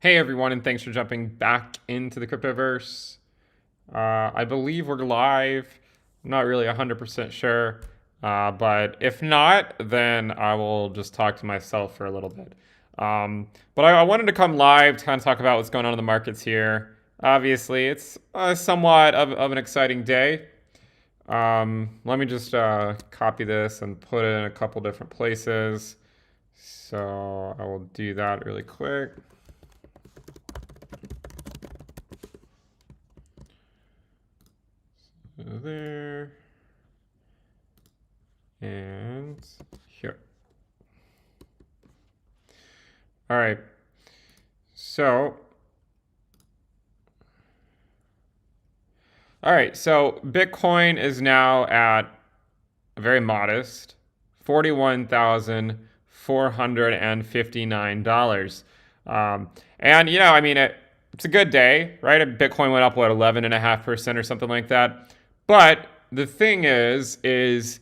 Hey everyone, and thanks for jumping back into the cryptoverse. I believe we're live. I'm not really 100% sure, but if not, then I will just talk to myself for a little bit. But I wanted to come live to kind of talk about what's going on in the markets here. Obviously, it's somewhat of an exciting day. Let me just copy this and put it in a couple different places. So I will do that really quick. There and here. All right. So, Bitcoin is now at a very modest $41,459. And it's a good day, right? Bitcoin went up what 11.5% or something like that. But the thing is as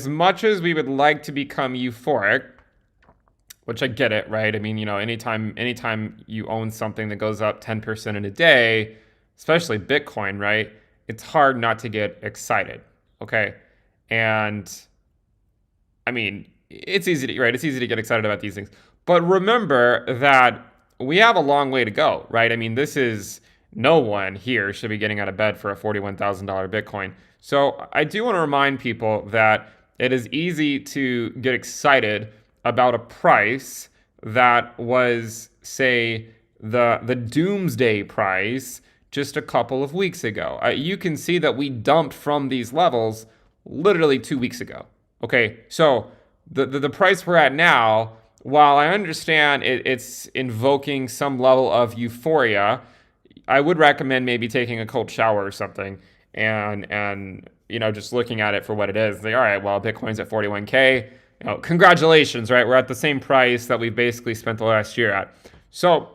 much as we would like to become euphoric, which I get it, right? I mean, anytime you own something that goes up 10% in a day, especially Bitcoin, right? It's hard not to get excited. Okay. And I mean, it's easy to, right? It's easy to get excited about these things. But remember that we have a long way to go, right? I mean, this is no one here should be getting out of bed for a $41,000 Bitcoin. So I do want to remind people that it is easy to get excited about a price that was, say, the doomsday price just a couple of weeks ago. You can see that we dumped from these levels literally 2 weeks ago. Okay, so the price we're at now, while I understand it's invoking some level of euphoria, I would recommend maybe taking a cold shower or something and just looking at it for what it is. Like, all right, well, Bitcoin's at 41K. Congratulations, right? We're at the same price that we've basically spent the last year at. So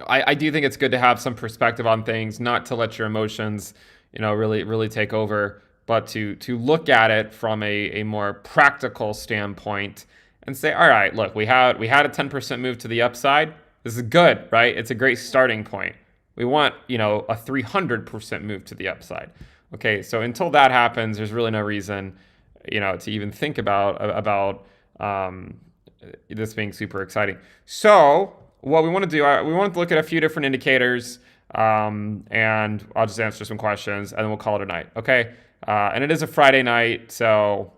I do think it's good to have some perspective on things, not to let your emotions, really take over, but to look at it from a more practical standpoint and say, all right, look, we had a 10% move to the upside. This is good, right? It's a great starting point. We want, a 300% move to the upside. Okay, so until that happens, there's really no reason, to even think about this being super exciting. So what we want to do, we want to look at a few different indicators, and I'll just answer some questions, and then we'll call it a night. Okay, and it is a Friday night, so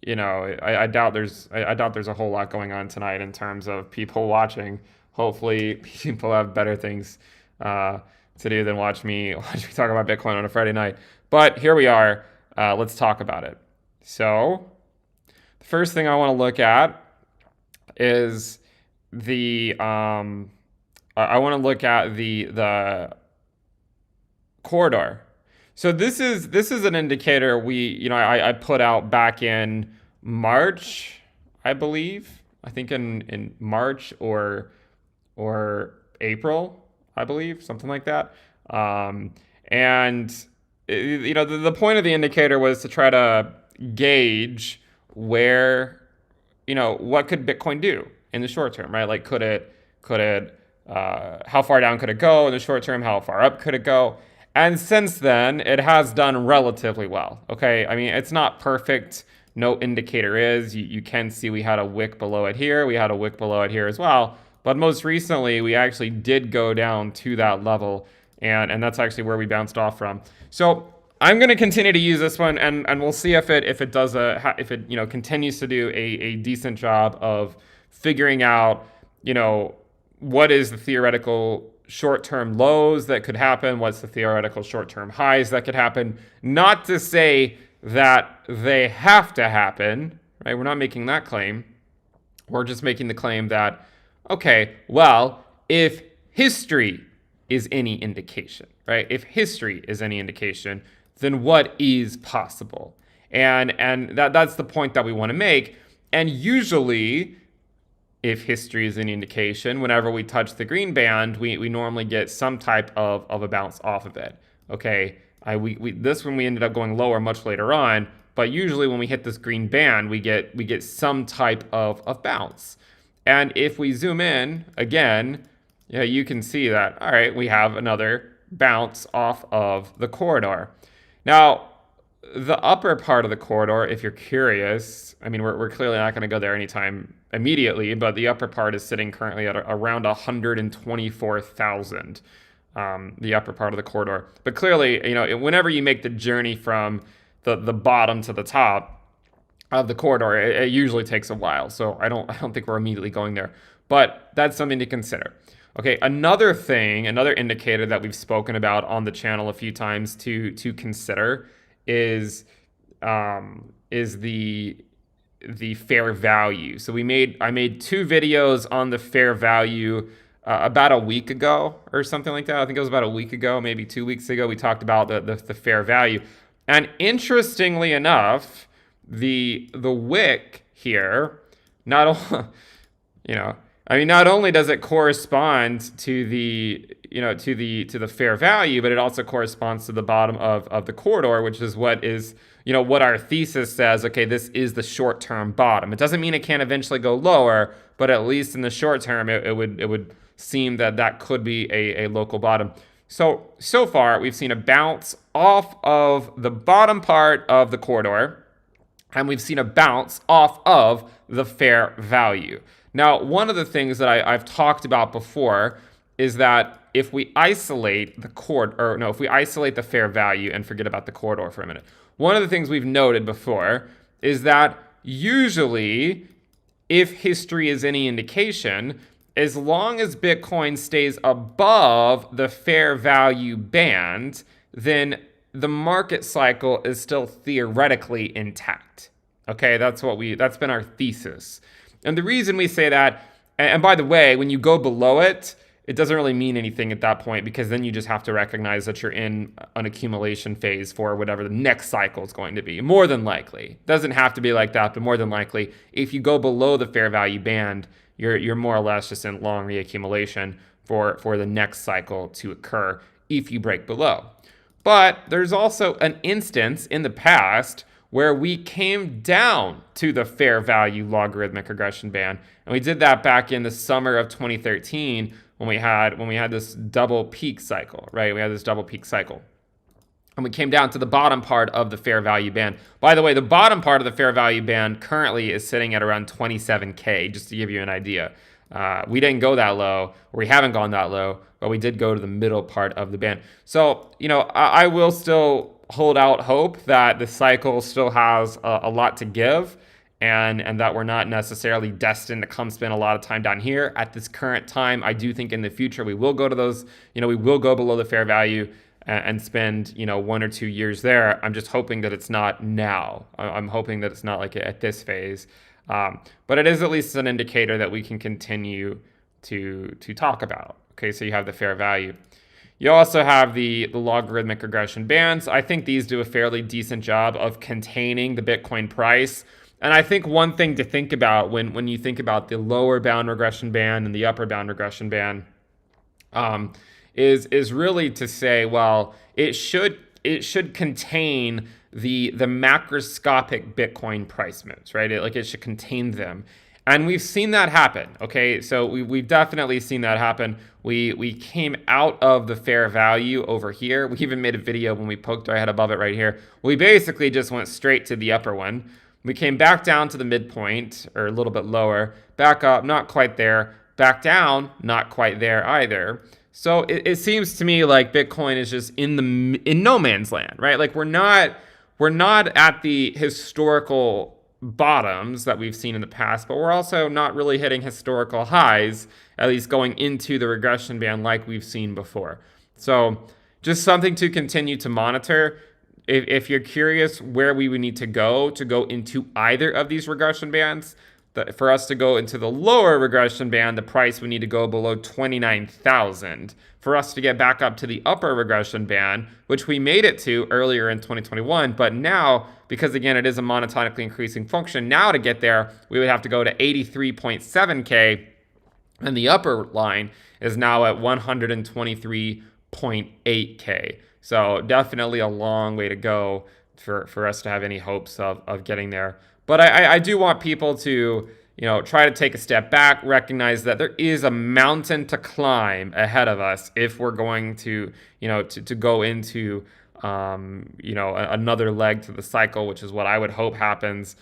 I doubt there's a whole lot going on tonight in terms of people watching. Hopefully, people have better things to do than watch me talk about Bitcoin on a Friday night. But here we are. Let's talk about it. So, the first thing I want to look at is the I want to look at the corridor. So this is an indicator I put out back in March, I believe. I think in March or April, I believe, something like that. And the point of the indicator was to try to gauge where, what could Bitcoin do in the short term, right? Like, could it, how far down could it go in the short term? How far up could it go? And since then, it has done relatively well. Okay, I mean, it's not perfect. No indicator is. You can see we had a wick below it here. We had a wick below it here as well. But most recently, we actually did go down to that level, and that's actually where we bounced off from. So I'm going to continue to use this one, and we'll see if it does continues to do a decent job of figuring out what is the theoretical short-term lows that could happen, what's the theoretical short-term highs that could happen. Not to say that they have to happen, right? We're not making that claim. We're just making the claim that, okay, well, if history is any indication, right? If history is any indication, then what is possible? And that's the point that we want to make. And usually, if history is an indication, whenever we touch the green band, we normally get some type of a bounce off of it. Okay, this one we ended up going lower much later on, but usually when we hit this green band, we get some type of bounce. And if we zoom in again, yeah, you can see that, all right, we have another bounce off of the corridor. Now, the upper part of the corridor, if you're curious, I mean, we're clearly not going to go there anytime immediately, but the upper part is sitting currently at around 124,000, the upper part of the corridor. But clearly, whenever you make the journey from the bottom to the top of the corridor, it usually takes a while. So I don't think we're immediately going there, but that's something to consider. Okay, another indicator that we've spoken about on the channel a few times to consider is the fair value. So I made 2 videos on the fair value about a week ago or something like that. I think it was about a week ago, maybe 2 weeks ago. We talked about the fair value, and interestingly enough, the wick here, not only, not only does it correspond to the fair value, but it also corresponds to the bottom of the corridor, which is what our thesis says. Okay, this is the short-term bottom. It doesn't mean it can't eventually go lower, but at least in the short term, it would seem that could be a local bottom. So far, we've seen a bounce off of the bottom part of the corridor, and we've seen a bounce off of the fair value. Now, one of the things that I've talked about before is that if we isolate if we isolate the fair value and forget about the corridor for a minute, one of the things we've noted before is that usually, if history is any indication, as long as Bitcoin stays above the fair value band, then the market cycle is still theoretically intact. Okay, that's been our thesis. And the reason we say that, and by the way, when you go below it, it doesn't really mean anything at that point, because then you just have to recognize that you're in an accumulation phase for whatever the next cycle is going to be. More than likely. Doesn't have to be like that, but more than likely, if you go below the fair value band, you're more or less just in long reaccumulation for the next cycle to occur if you break below. But there's also an instance in the past where we came down to the fair value logarithmic regression band, and we did that back in the summer of 2013 when we had this double peak cycle, right? We had this double peak cycle, and we came down to the bottom part of the fair value band. By the way, the bottom part of the fair value band currently is sitting at around 27K, just to give you an idea. We didn't go that low, or we haven't gone that low, but we did go to the middle part of the band. So, I will still hold out hope that the cycle still has a lot to give, and that we're not necessarily destined to come spend a lot of time down here at this current time. I do think in the future we will go to those, we will go below the fair value and spend 1 or 2 years there. I'm just hoping that it's not now. I'm hoping that it's not like at this phase. But it is at least an indicator that we can continue to talk about. Okay, so you have the fair value. You also have the logarithmic regression bands. I think these do a fairly decent job of containing the Bitcoin price. And I think one thing to think about when you think about the lower bound regression band and the upper bound regression band is really to say, well, it should contain the macroscopic Bitcoin price moves, right? It should contain them. And we've seen that happen, okay? So we've definitely seen that happen. We came out of the fair value over here. We even made a video when we poked our head above it right here. We basically just went straight to the upper one. We came back down to the midpoint, or a little bit lower, back up, not quite there, back down, not quite there either. So it seems to me like Bitcoin is just in no man's land, right? Like we're not at the historical bottoms that we've seen in the past, but we're also not really hitting historical highs, at least going into the regression band like we've seen before. So just something to continue to monitor. If you're curious where we would need to go into either of these regression bands, for us to go into the lower regression band, the price would need to go below 29,000. For us to get back up to the upper regression band, which we made it to earlier in 2021, but now, because again, it is a monotonically increasing function, now to get there, we would have to go to 83.7K, and the upper line is now at 123.8K. So definitely a long way to go for us to have any hopes of getting there. But I do want people to, try to take a step back, recognize that there is a mountain to climb ahead of us if we're going to, to go into, another leg to the cycle, which is what I would hope happens.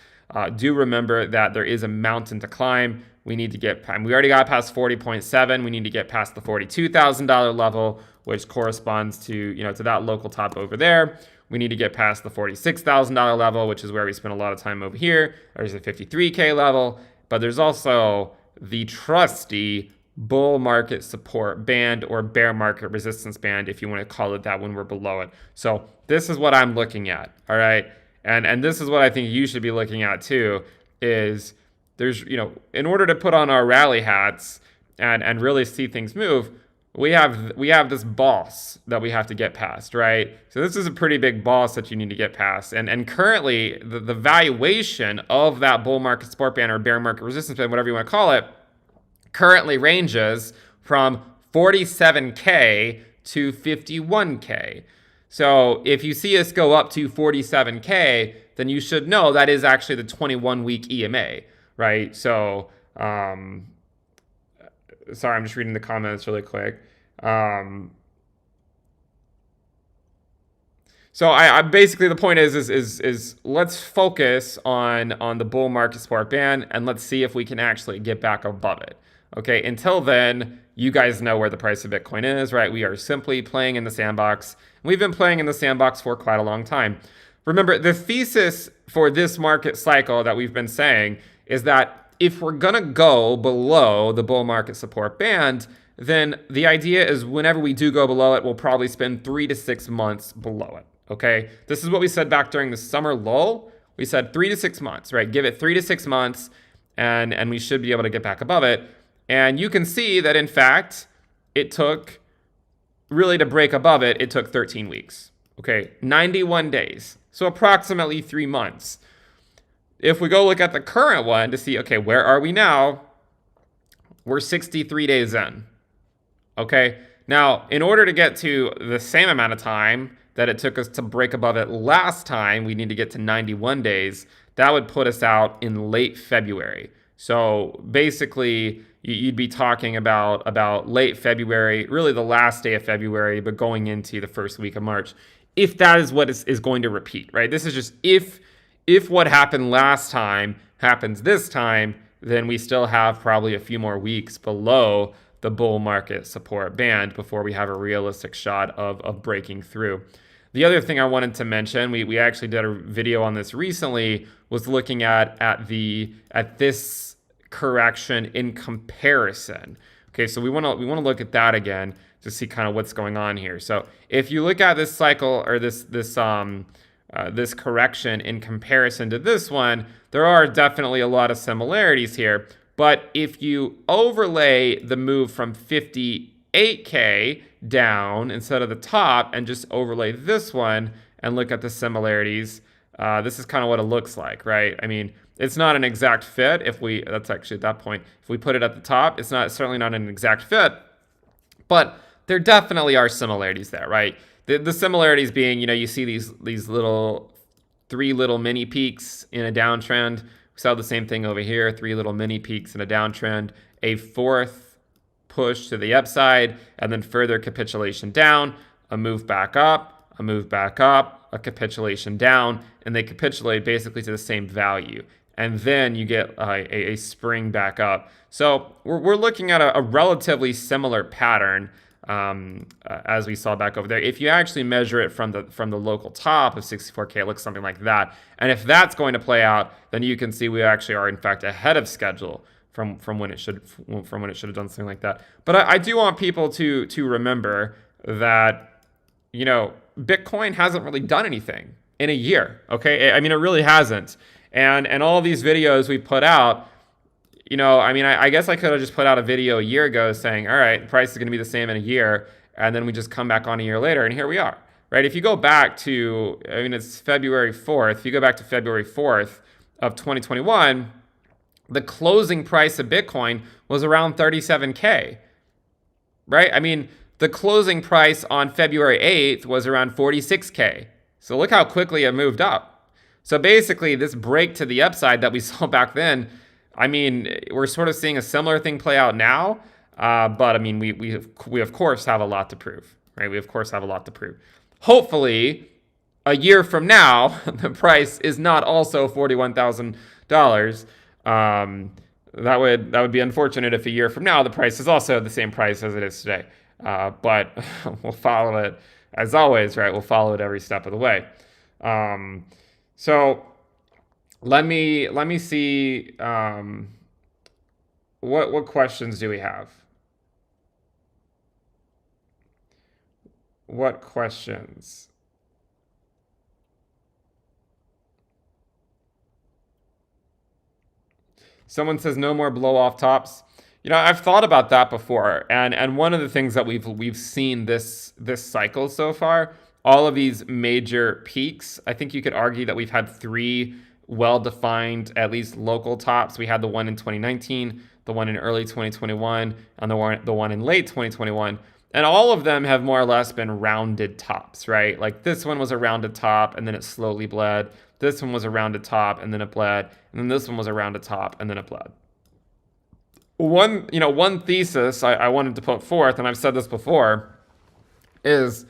Do remember that there is a mountain to climb. We need to we already got past 40.7. We need to get past the $42,000 level, which corresponds to, to that local top over there. We need to get past the $46,000 level, which is where we spend a lot of time over here. There's a 53K level, but there's also the trusty bull market support band or bear market resistance band, if you want to call it that, when we're below it. So this is what I'm looking at, all right? And this is what I think you should be looking at too, is there's, in order to put on our rally hats and really see things move, we have this boss that we have to get past, right? So this is a pretty big boss that you need to get past. And currently, the valuation of that bull market support band or bear market resistance band, whatever you want to call it, currently ranges from 47K to 51K. So if you see us go up to 47K, then you should know that is actually the 21-week EMA, right? So, sorry, I'm just reading the comments really quick. So I basically, the point is let's focus on the bull market support band and let's see if we can actually get back above it. Okay, until then, you guys know where the price of Bitcoin is, right? We are simply playing in the sandbox. We've been playing in the sandbox for quite a long time. Remember, the thesis for this market cycle that we've been saying is that if we're gonna go below the bull market support band, then the idea is whenever we do go below it, we'll probably spend 3 to 6 months below it, okay? This is what we said back during the summer lull. We said 3 to 6 months, right? Give it 3 to 6 months and we should be able to get back above it. And you can see that, in fact, it took, really to break above it, it took 13 weeks, okay? 91 days, so approximately 3 months. If we go look at the current one to see, okay, where are we now? We're 63 days in, okay? Now, in order to get to the same amount of time that it took us to break above it last time, we need to get to 91 days. That would put us out in late February. So basically, you'd be talking about late February, really the last day of February, but going into the first week of March, if that is what is going to repeat, right? This is just if what happened last time happens this time, then we still have probably a few more weeks below the bull market support band before we have a realistic shot of breaking through. The other thing I wanted to mention, we actually did a video on this recently, was looking at this correction in comparison. Okay, so we want to look at that again to see kind of what's going on here. So if you look at this cycle or this correction in comparison to this one, there are definitely a lot of similarities here. But if you overlay the move from 58K down instead of the top and just overlay this one and look at the similarities, this is kind of what it looks like, right? I mean, it's not an exact fit. That's actually at that point, if we put it at the top, it's certainly not an exact fit, but there definitely are similarities there, right? The similarities being, you see these three little mini peaks in a downtrend. We saw the same thing over here, 3 little mini peaks in a downtrend, a fourth push to the upside, and then further capitulation down, a move back up, a capitulation down, and they capitulate basically to the same value. And then you get a spring back up. So we're looking at a relatively similar pattern as we saw back over there. If you actually measure it from the local top of 64K, it looks something like that. And if that's going to play out, then you can see we actually are in fact ahead of schedule from when it should have done something like that. But I do want people to remember that Bitcoin hasn't really done anything in a year. Okay, I mean, it really hasn't. And all these videos we put out, I guess I could have just put out a video a year ago saying, all right, the price is going to be the same in a year, and then we just come back on a year later, and here we are, right? If you go back to, it's February 4th. If you go back to February 4th of 2021, the closing price of Bitcoin was around 37K, right? I mean, the closing price on February 8th was around 46K. So look how quickly it moved up. So basically, this break to the upside that we saw back then I mean, we're sort of seeing a similar thing play out now, but I mean, we of course have a lot to prove, right? We of course have a lot to prove. Hopefully, a year from now, the price is not also $41,000. That would be unfortunate if a year from now the price is also the same price as it is today. But we'll follow it as always, right? We'll follow it every step of the way. So let me see. What questions do we have? What questions? Someone says no more blow off tops. I've thought about that before, and one of the things that we've seen this cycle so far, all of these major peaks. I think you could argue that we've had three well-defined, at least local tops. We had the one in 2019, the one in early 2021, and the one in late 2021. And all of them have more or less been rounded tops, right? Like this one was a rounded top and then it slowly bled. This one was a rounded top and then it bled. And then this one was a rounded top and then it bled. One thesis I wanted to put forth, and I've said this before, is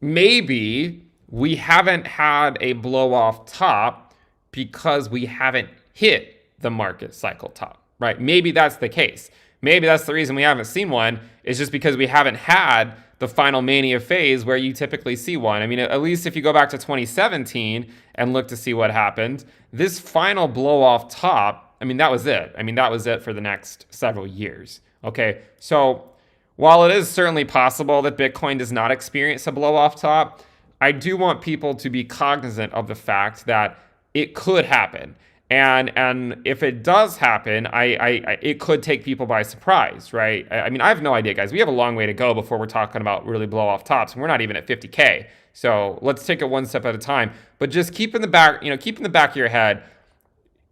maybe we haven't had a blow off top because we haven't hit the market cycle top, right? Maybe that's the case. Maybe that's the reason we haven't seen one, is just because we haven't had the final mania phase where you typically see one. I mean, at least if you go back to 2017 and look to see what happened, this final blow off top, I mean, that was it. I mean, that was it for the next several years. Okay, so while it is certainly possible that Bitcoin does not experience a blow off top, I do want people to be cognizant of the fact that it could happen. And if it does happen, it could take people by surprise, right? I mean, I have no idea, guys. We have a long way to go before we're talking about really blow off tops, and we're not even at 50K. So let's take it one step at a time. But just keep in the back of your head,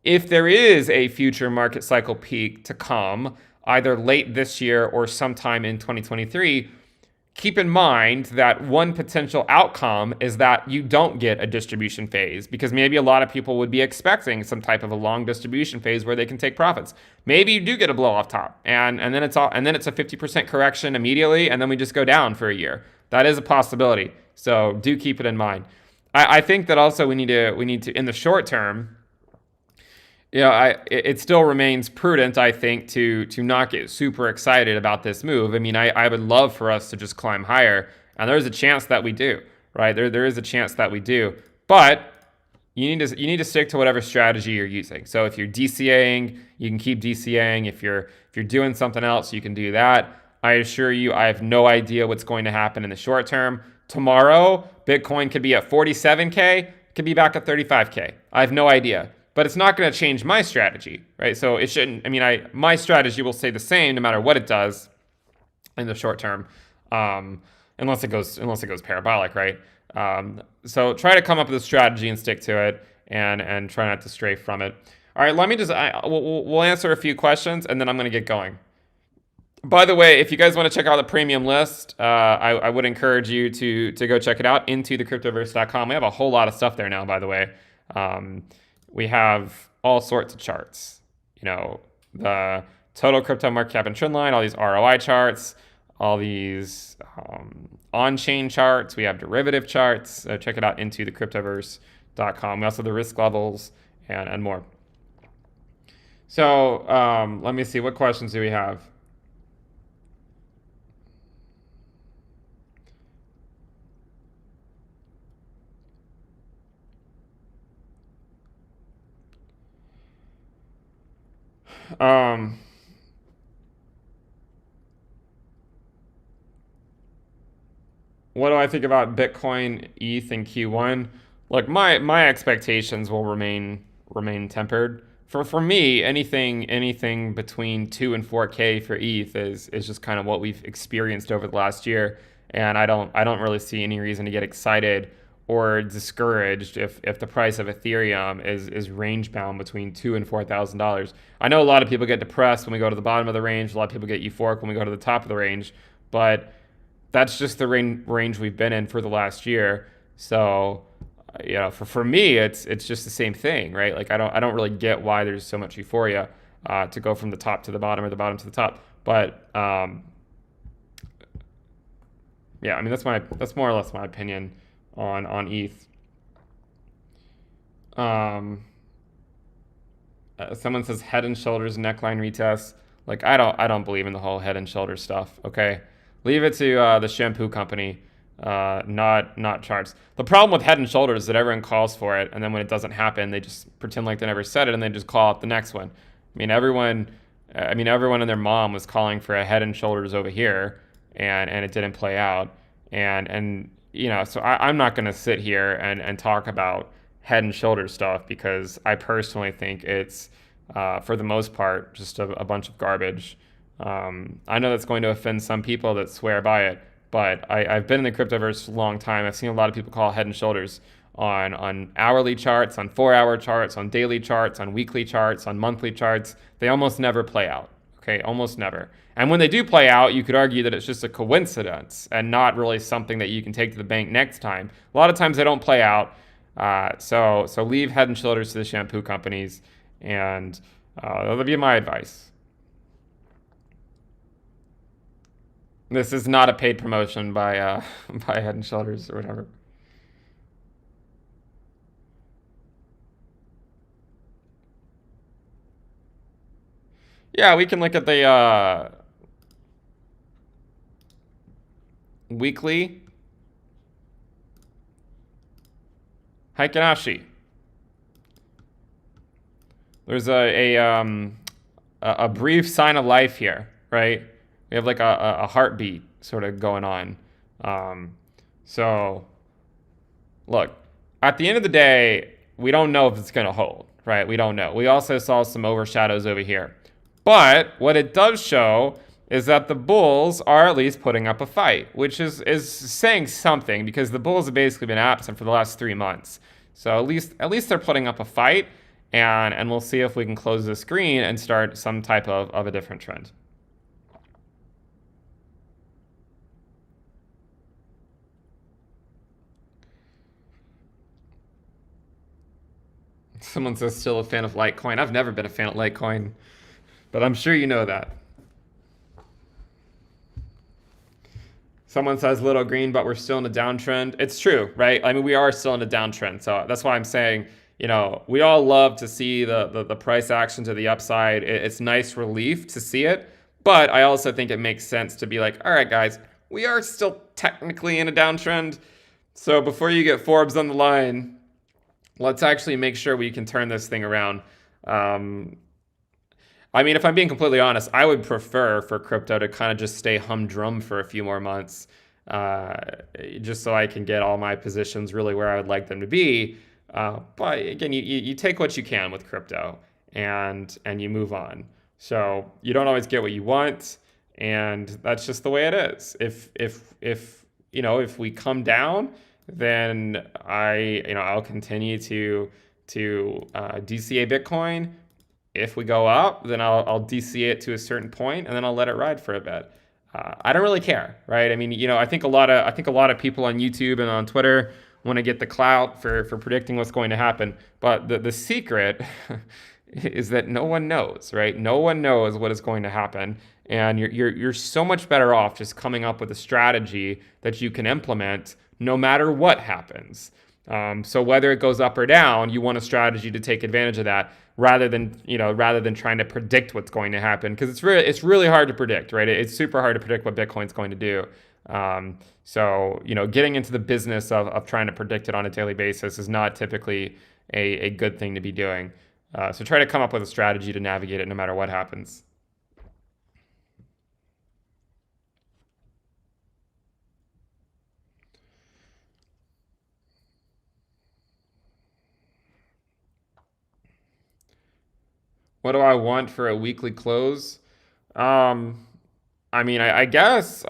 if there is a future market cycle peak to come, either late this year or sometime in 2023, keep in mind that one potential outcome is that you don't get a distribution phase, because maybe a lot of people would be expecting some type of a long distribution phase where they can take profits. Maybe you do get a blow off top, and then it's a 50% correction immediately, and then we just go down for a year. That is a possibility. So do keep it in mind. I think that also we need to in the short term, it still remains prudent, I think, to not get super excited about this move. I mean, I would love for us to just climb higher, and there's a chance that we do, right? There is a chance that we do, but you need to stick to whatever strategy you're using. So if you're DCAing, you can keep DCAing. If you're doing something else, you can do that. I assure you, I have no idea what's going to happen in the short term. Tomorrow, Bitcoin could be at 47K, could be back at 35K. I have no idea. But it's not going to change my strategy, right? So it shouldn't. I mean, my strategy will stay the same no matter what it does in the short term, unless it goes parabolic, right? So try to come up with a strategy and stick to it, and try not to stray from it. All right, let me we'll answer a few questions, and then I'm going to get going. By the way, if you guys want to check out the premium list, I would encourage you to go check it out, intothecryptoverse.com. We have a whole lot of stuff there now, by the way. We have all sorts of charts, the total crypto market cap and trend line, all these ROI charts, all these on-chain charts. We have derivative charts. So check it out, intothecryptoverse.com. We also have the risk levels and more. So let me see, what questions do we have? What do I think about Bitcoin, ETH, and Q1? Look, my expectations will remain tempered. For me, anything between 2 and 4K for ETH is just kind of what we've experienced over the last year, and I don't really see any reason to get excited or discouraged if the price of Ethereum is range bound between $2,000 and $4,000. I know a lot of people get depressed when we go to the bottom of the range. A lot of people get euphoric when we go to the top of the range, but that's just the range we've been in for the last year. So for me, it's just the same thing, right? Like I don't really get why there's so much euphoria to go from the top to the bottom or the bottom to the top. But yeah, I mean that's more or less my opinion on ETH. Um, Someone says Head and Shoulders neckline retest. Like I don't believe in the whole Head and Shoulders stuff. Okay, leave it to the shampoo company, not charts. The problem with Head and Shoulders is that everyone calls for it, and then when it doesn't happen, they just pretend like they never said it, and they just call out the next one. Everyone and their mom was calling for a Head and Shoulders over here, and it didn't play out. So I'm not going to sit here and talk about Head and Shoulders stuff because I personally think it's, for the most part, just a bunch of garbage. I know that's going to offend some people that swear by it, but I've been in the cryptoverse a long time. I've seen a lot of people call Head and Shoulders on hourly charts, on 4-hour charts, on daily charts, on weekly charts, on monthly charts. They almost never play out. Okay, almost never. And when they do play out, you could argue that it's just a coincidence and not really something that you can take to the bank next time. A lot of times they don't play out. So leave Head and Shoulders to the shampoo companies, and that'll be my advice. This is not a paid promotion by by Head and Shoulders or whatever. Yeah, we can look at the weekly Heikinashi. There's a brief sign of life here, right? We have like a heartbeat sort of going on. So look, at the end of the day, we don't know if it's going to hold, right? We don't know. We also saw some overshadows over here. But what it does show is that the Bulls are at least putting up a fight, which is saying something because the Bulls have basically been absent for the last 3 months. So at least they're putting up a fight, and we'll see if we can close the screen and start some type of a different trend. Someone says still a fan of Litecoin. I've never been a fan of Litecoin, but I'm sure you know that. Someone says little green, but we're still in a downtrend. It's true, right? I mean, we are still in a downtrend. So that's why I'm saying, we all love to see the price action to the upside. It's nice relief to see it. But I also think it makes sense to be like, all right, guys, we are still technically in a downtrend. So before you get Forbes on the line, let's actually make sure we can turn this thing around. If I'm being completely honest, I would prefer for crypto to kind of just stay humdrum for a few more months, uh, just so I can get all my positions really where I would like them to be. But again, you take what you can with crypto, and you move on. So you don't always get what you want, and that's just the way it is. If we come down, then I'll continue to DCA Bitcoin. If we go up, then I'll DCA it to a certain point, and then I'll let it ride for a bit. I don't really care, right? I mean, I think a lot of people on YouTube and on Twitter want to get the clout for predicting what's going to happen. But the secret is that no one knows, right? No one knows what is going to happen, and you're so much better off just coming up with a strategy that you can implement no matter what happens. So whether it goes up or down, you want a strategy to take advantage of that rather than trying to predict what's going to happen, because it's really hard to predict, right? It's super hard to predict what Bitcoin's going to do. So getting into the business of trying to predict it on a daily basis is not typically a good thing to be doing. So try to come up with a strategy to navigate it no matter what happens. What do I want for a weekly close? Um, I guess,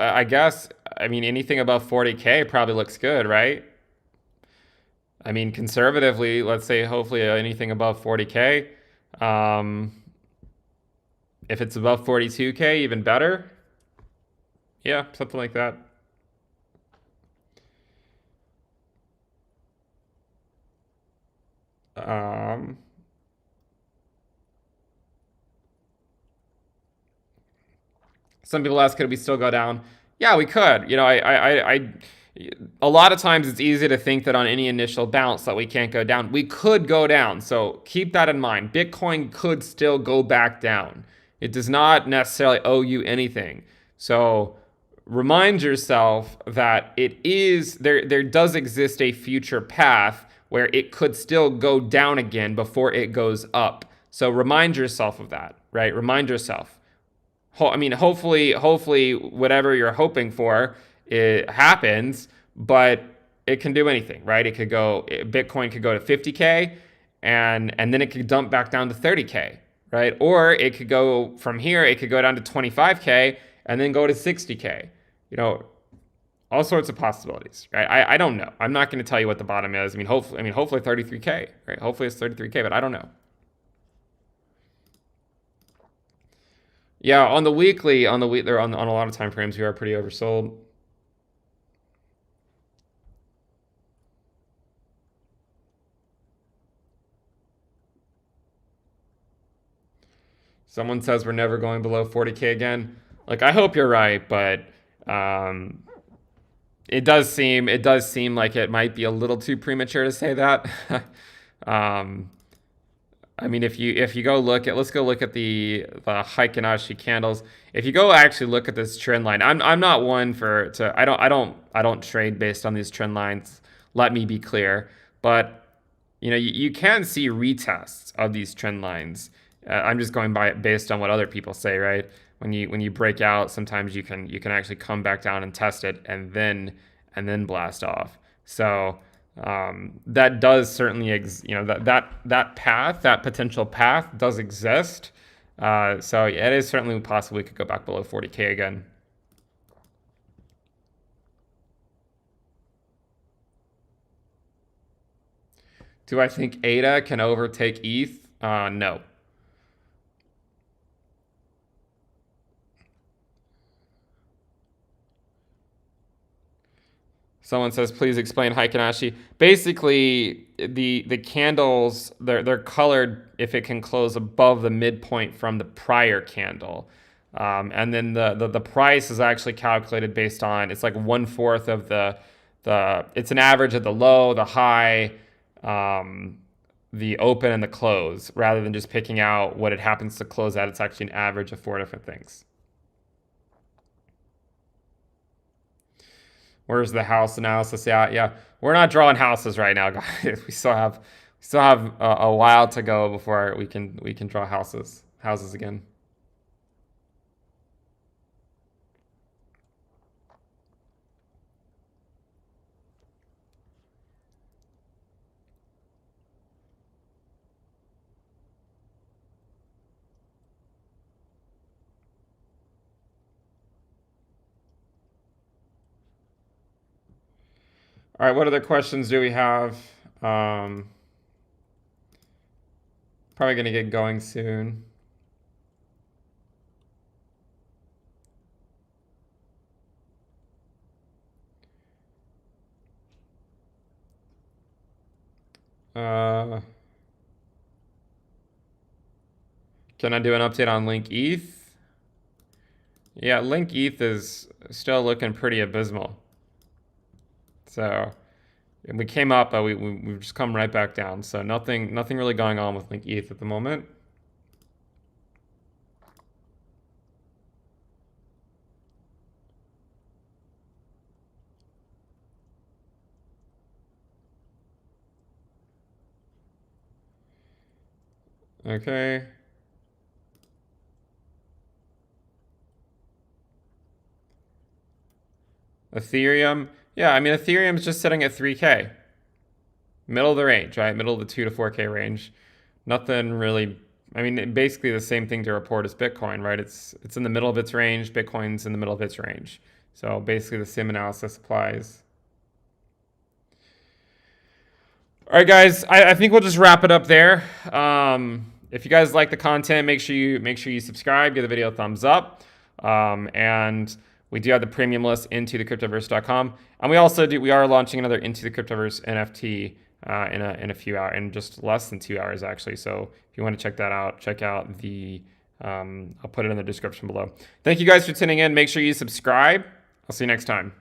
anything above 40K probably looks good, right? I mean, conservatively, let's say hopefully anything above 40K. Um, if it's above 42K, even better. Yeah, something like that. Um, some people ask, could we still go down? Yeah, we could. You know, a lot of times it's easy to think that on any initial bounce that we can't go down. We could go down. So keep that in mind. Bitcoin could still go back down. It does not necessarily owe you anything. So remind yourself that there does exist a future path where it could still go down again before it goes up. So remind yourself of that, right? Remind yourself. I mean, hopefully, whatever you're hoping for, it happens, but it can do anything, right? Bitcoin could go to 50K and then it could dump back down to 30K, right? Or it could go from here, it could go down to 25K and then go to 60K. You know, all sorts of possibilities, right? I don't know. I'm not going to tell you what the bottom is. Hopefully 33K, right? Hopefully it's 33K, but I don't know. Yeah, on the weekly, they're on a lot of time frames, we are pretty oversold. Someone says we're never going below 40K again. Like, I hope you're right, but um, it does seem like it might be a little too premature to say that. um, I mean, if you go look at let's go look at the Heikin-Ashi candles. If you go actually look at this trend line, I'm not one for to I don't trade based on these trend lines. Let me be clear, but you know you can see retests of these trend lines. I'm just going by it based on what other people say, right? When you break out, sometimes you can actually come back down and test it and then blast off. So that does certainly, that potential path does exist. So yeah, it is certainly possible we could go back below 40K again. Do I think ADA can overtake ETH? No. Someone says, please explain Heikin-Ashi. Basically, the candles they're colored if it can close above the midpoint from the prior candle, and then the price is actually calculated based on it's like 1/4 of the it's an average of the low, the high, the open, and the close, rather than just picking out what it happens to close at. It's actually an average of 4 different things. Where's the house analysis? Yeah. We're not drawing houses right now, guys. We still have a while to go before we can draw houses again. All right, what other questions do we have? Probably gonna get going soon. Can I do an update on Link ETH? Yeah, Link ETH is still looking pretty abysmal. So we came up, but we've just come right back down. So nothing really going on with Link ETH at the moment. Okay. Ethereum. Yeah, I mean, Ethereum's just sitting at 3K. Middle of the range, right? Middle of the 2 to 4K range. Nothing really. I mean, basically the same thing to report as Bitcoin, right? It's in the middle of its range. Bitcoin's in the middle of its range. So basically the same analysis applies. All right, guys. I think we'll just wrap it up there. If you guys like the content, make sure you subscribe, give the video a thumbs up, and we do have the premium list into thecryptoverse.com, and we are launching another Into the Cryptoverse NFT in a few hours, in just less than 2 hours actually. So if you want to check that out, check out the I'll put it in the description below. Thank you guys for tuning in. Make sure you subscribe. I'll see you next time.